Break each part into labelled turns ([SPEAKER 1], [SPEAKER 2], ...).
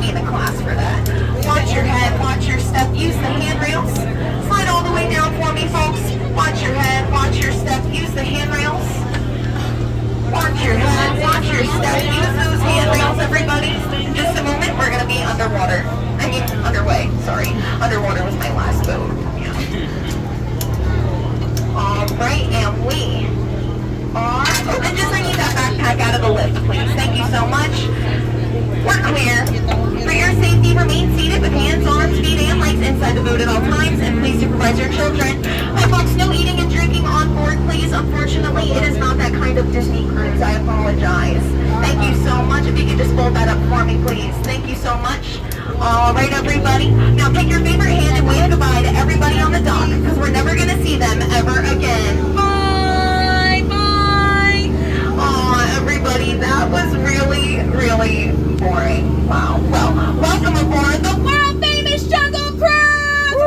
[SPEAKER 1] be in a class for that. Watch your head, watch your step, use the handrails. Slide all the way down for me, folks. Watch your head, watch your step, use the handrails. Watch your head, watch your step, use those handrails, everybody. In just a moment, we're going to be underwater. I mean, underway, sorry. Underwater was my last boat. Yeah. Alright, and we are... Oh, and just I need that backpack out of the lift, please. Thank you so much. We're clear. For your safety, remain seated with hands on, speed, and lights inside the boat at all times, and please supervise your children. Folks, no eating and drinking on board, please. Unfortunately, it is not that kind of Disney cruise. I apologize. Thank you so much. If you could just fold that up for me, please. Thank you so much. All right, everybody. Now take your favorite hand and wave goodbye to everybody on the dock, because we're never going to see them ever again. Bye! Bye! Aw, everybody, that was really, really boring. Wow. Well, welcome aboard the world-famous Jungle Cruise! Woo!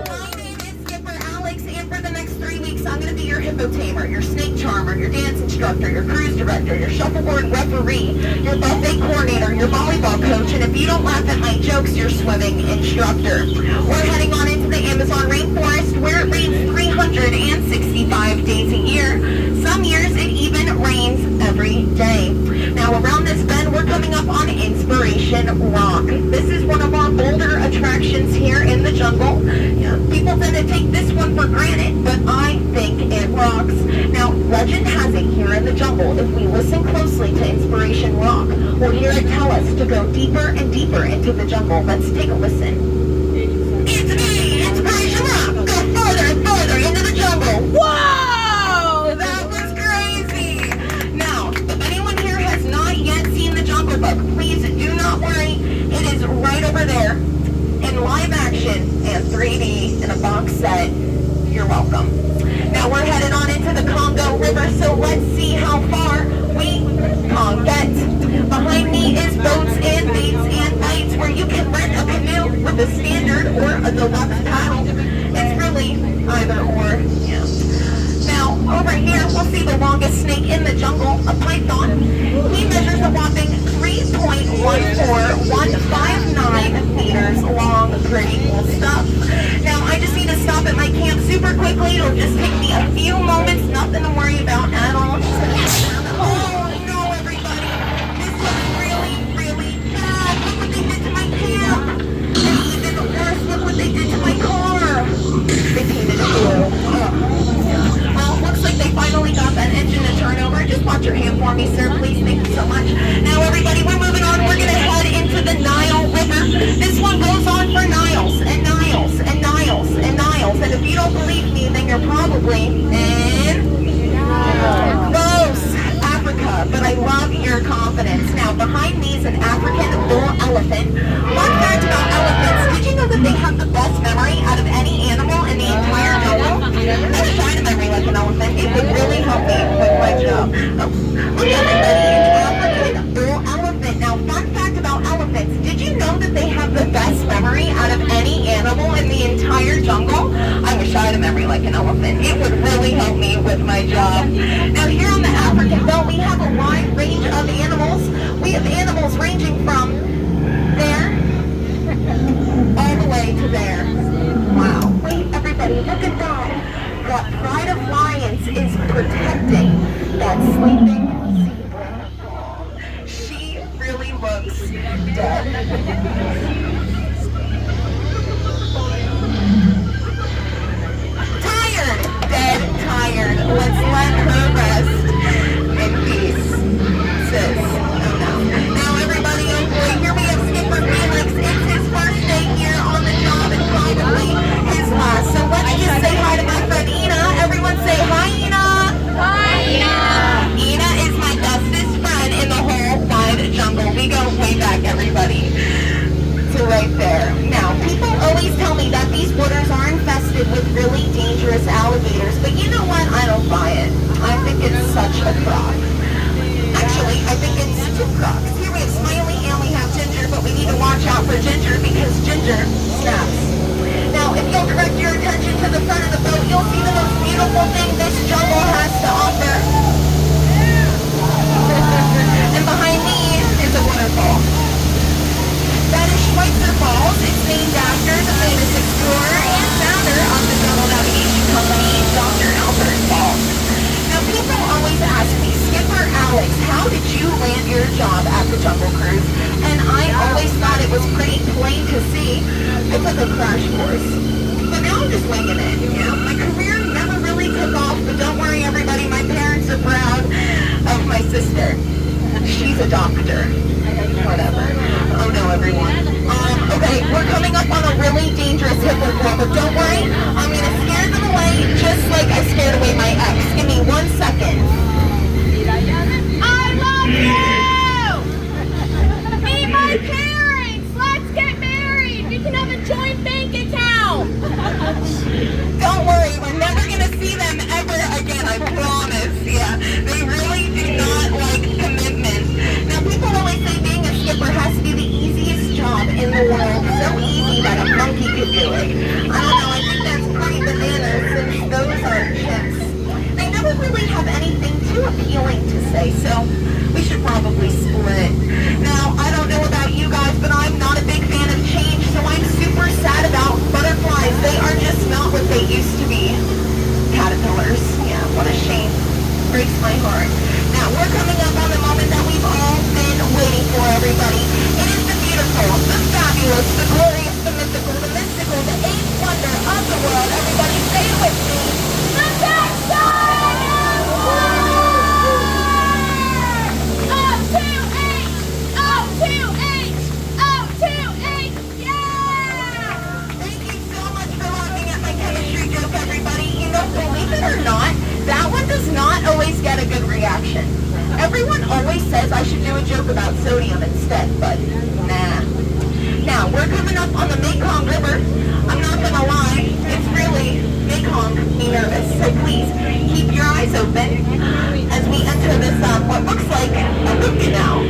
[SPEAKER 1] My name is Skipper Alex, and for the next 3 weeks, I'm going to be your hippo tamer, your snake charmer, your dance instructor, your cruise director, your shuffleboard referee, your buffet coordinator, your volleyball coach, and if you don't laugh at my jokes, your swimming instructor. We're heading on into the Amazon rainforest where it rains 365 days a year. Some years it even rains every day. Now around this bend, we're coming up on Inspiration Rock. This is one of our bolder attractions here in the jungle. People tend to take this one for granted, but I think it rocks. Now, legend has it here in the jungle, if we listen closely to Inspiration Rock, we'll hear it tell us to go deeper and deeper into the jungle. Let's take a listen. It's me, Inspiration Rock. Go further and further into the jungle. Whoa! That was crazy. Now, if anyone here has not yet seen the Jungle Book, please do not worry. It is right over there in live action and 3D in a box set. You're welcome. Now we're headed on into the Congo River, so let's see how far we can get. Behind me is boats and baits and bites where you can rent a canoe with a standard or a deluxe paddle. It's really either or. Yeah. Now over here we'll see the longest snake in the jungle, a python. He measures a whopping 3.14159 meters long. Pretty cool stuff. Now I just need to stop at my camp super quickly. It'll just take me a few moments, nothing to worry about at all. Oh no, everybody. This looks really, really bad. Look what they did to my camp. And even worse, look what they did to my car. They painted it blue. Well, looks like they finally got that engine to turn over. Just watch your hand for me, sir, please. Thank you so much. Now everybody, we're moving on. We're going to head into the Nile River. This one goes on for Niles and Niles and Niles and Niles. And if you don't believe me, then you're probably in Gross, Africa. But I love your confidence. Now, behind me is an African bull elephant. Fun fact about elephants, did you know that they have the best memory out of any animal in the entire jungle? I try to memory like an elephant. It would really help me with my job. Look, everybody, an African bull elephant. Now, fun fact about elephants, did you know that they have the best memory out of any animal in the entire jungle? I wish I had a memory like an elephant. It would really help me with my job. Now, here on the African belt, we have a wide range of animals. We have animals ranging from there all the way to there. Wow. Wait, everybody, look at that. That pride of lions is protecting that sleeping zebra. She really looks dead. Tired. Let's let her rest in peace, sis. Oh no. Now everybody on board, here we have Skipper Felix. It's his first day here on the job and probably his last. So let's just say hi to my friend Ina. Everyone say hi, Ina. Hi, Ina. Ina He's a doctor. Whatever. Oh no, everyone. Okay, we're coming up on a really dangerous hippogriff, but don't worry, I'm gonna scare them away just like I scared away my ex. Give me 1 second.
[SPEAKER 2] I love you! Meet my parents! Let's get married! We can have a joint bank account!
[SPEAKER 1] Don't worry, we're never gonna see them ever again, I promise. Yeah, they really do not like commitment. Now, people always say being a skipper has to be the easiest job in the world. So easy that a monkey could do it. I don't know, I think that's pretty bananas since those are chips. They never really have anything too appealing to say, so we should probably split. Now, I don't know about you guys, but I'm not a big fan of change, so I'm super sad about butterflies. They are just not what they used to be. Caterpillars. Yeah, what a shame. Breaks my heart. Now, we're coming up on the moment that we've all been waiting for, everybody. It is the beautiful, the fabulous, the glorious, the mythical, the mystical, the eighth wonder of the world. Everybody say it with me.
[SPEAKER 2] The best side of O2H! Yeah!
[SPEAKER 1] Thank you so much for laughing at my chemistry joke, everybody. You know, believe it or not, that one does not always get a good reaction. Everyone always says I should do a joke about sodium instead, but nah. Now, we're coming up on the Mekong River. I'm not gonna lie, it's really Mekong me nervous. So please, keep your eyes open as we enter this, what looks like a root canal.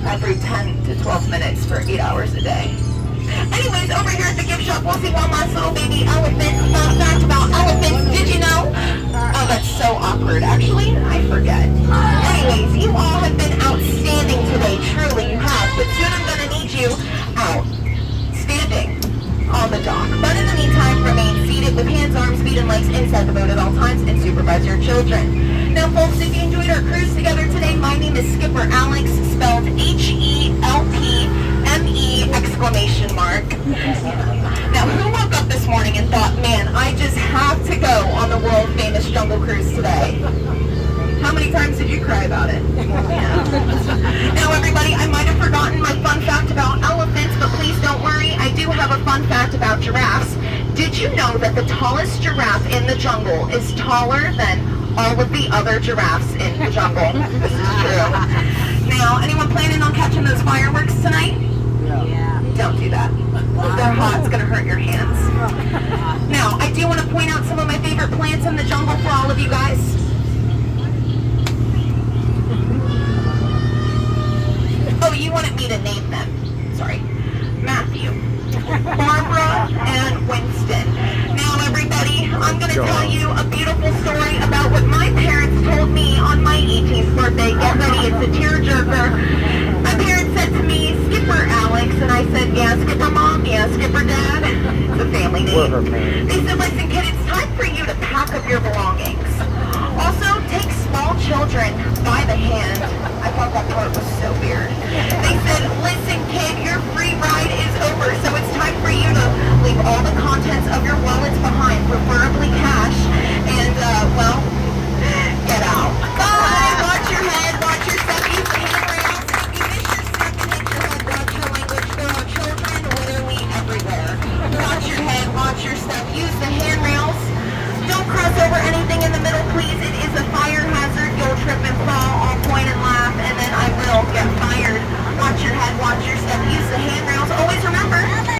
[SPEAKER 1] Every 10 to 12 minutes for 8 hours a day. Anyways, over here at the gift shop, we'll see one last little baby elephant. Fun fact about elephants, did you know? Oh, that's so awkward. Actually, I forget. Anyways, you all have been outstanding today. Truly, you have. But soon I'm going to need you out, standing on the dock. But in the meantime, remain seated with hands, arms, feet, and legs inside the boat at all times and supervise your children. Now, folks, if you enjoyed our cruise together today, my name is Skipper Alex, spelled HELPME exclamation mark. Now, who woke up this morning and thought, man, I just have to go on the world famous Jungle Cruise today? How many times did you cry about it? Yeah. Now, everybody, I might have forgotten my fun fact about elephants, but please don't worry, I do have a fun fact about giraffes. Did you know that the tallest giraffe in the jungle is taller than all of the other giraffes in the jungle? This is true. Now, anyone planning on catching those fireworks tonight?
[SPEAKER 3] Yeah.
[SPEAKER 1] Don't do that. They're hot. It's going to hurt your hands. Now, I do want to point out some of my favorite plants in the jungle for all of you guys. Oh, you wanted me to name them. Sorry. Matthew, Barbara, and Winston. Now, everybody, I'm going to tell you a beautiful story about what my parents told me on my 18th birthday. Get ready, it's a tearjerker. My parents said to me, Skipper Alex, and I said, yeah, Skipper Mom, yeah, Skipper Dad. It's a family name. They said, listen,